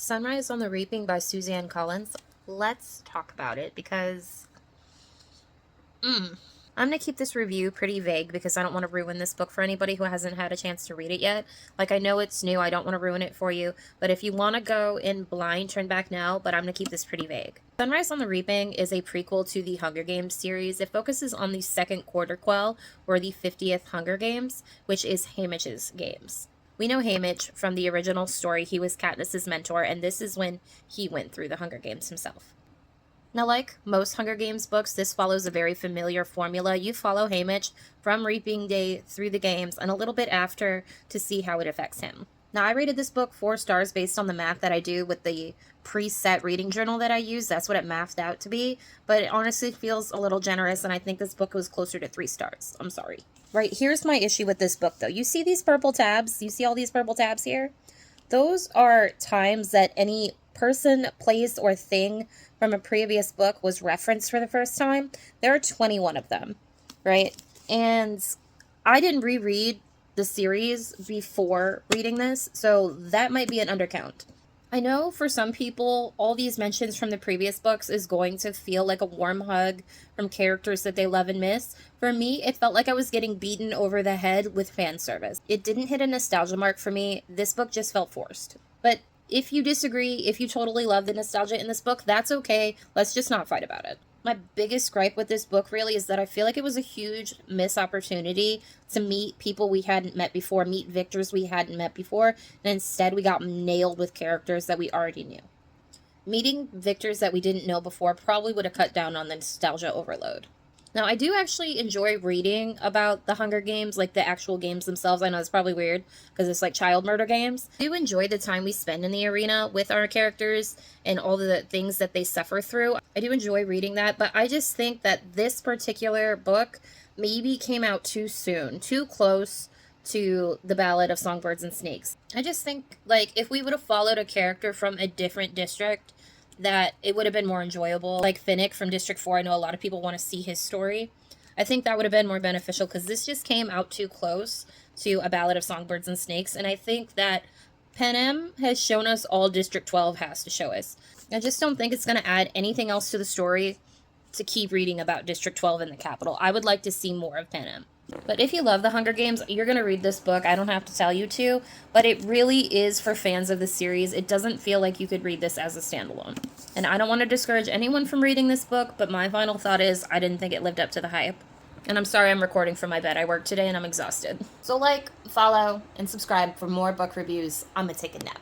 Sunrise on the Reaping by Suzanne Collins. Let's talk about it because I'm going to keep this review pretty vague because I don't want to ruin this book for anybody who hasn't had a chance to read it yet. Like, I know it's new, I don't want to ruin it for you, but if you want to go in blind, turn back now, but I'm going to keep this pretty vague. Sunrise on the Reaping is a prequel to the Hunger Games series. It focuses on the second quarter quell, or the 50th Hunger Games, which is Hamish's games. We know Hamish from the original story. He was Katniss's mentor, and this is when he went through the Hunger Games himself. Now, like most Hunger Games books, this follows a very familiar formula. You follow Hamish from Reaping Day through the games and a little bit after to see how it affects him. Now, I rated this book 4 stars based on the math that I do with the preset reading journal that I use. That's what it mathed out to be, but it honestly feels a little generous, and I think this book was closer to 3 stars. I'm sorry. Right, here's my issue with this book, though. You see these purple tabs? You see all these purple tabs here? Those are times that any person, place, or thing from a previous book was referenced for the first time. There are 21 of them, right? And I didn't reread the series before reading this, so that might be an undercount. I know for some people, all these mentions from the previous books is going to feel like a warm hug from characters that they love and miss. For me, it felt like I was getting beaten over the head with fan service. It didn't hit a nostalgia mark for me. This book just felt forced. But if you disagree, if you totally love the nostalgia in this book, that's okay. Let's just not fight about it. My biggest gripe with this book really is that I feel like it was a huge missed opportunity to meet people we hadn't met before, meet victors we hadn't met before, and instead we got nailed with characters that we already knew. Meeting victors that we didn't know before probably would have cut down on the nostalgia overload. Now, I do actually enjoy reading about the Hunger Games, like the actual games themselves. I know it's probably weird because it's like child murder games. I do enjoy the time we spend in the arena with our characters and all the things that they suffer through. I do enjoy reading that, but I just think that this particular book maybe came out too soon, too close to the Ballad of Songbirds and Snakes. I just think, like, if we would have followed a character from a different district, that it would have been more enjoyable. Like Finnick from District 4, I know a lot of people want to see his story. I think that would have been more beneficial because this just came out too close to A Ballad of Songbirds and Snakes, and I think that Panem has shown us all District 12 has to show us. I just don't think it's going to add anything else to the story to keep reading about District 12 in the capital. I would like to see more of Panem. But if you love the Hunger Games, you're going to read this book. I don't have to tell you to, but it really is for fans of the series. It doesn't feel like you could read this as a standalone. And I don't want to discourage anyone from reading this book, but my final thought is I didn't think it lived up to the hype. And I'm sorry I'm recording from my bed. I worked today and I'm exhausted. So like, follow, and subscribe for more book reviews. I'm going to take a nap.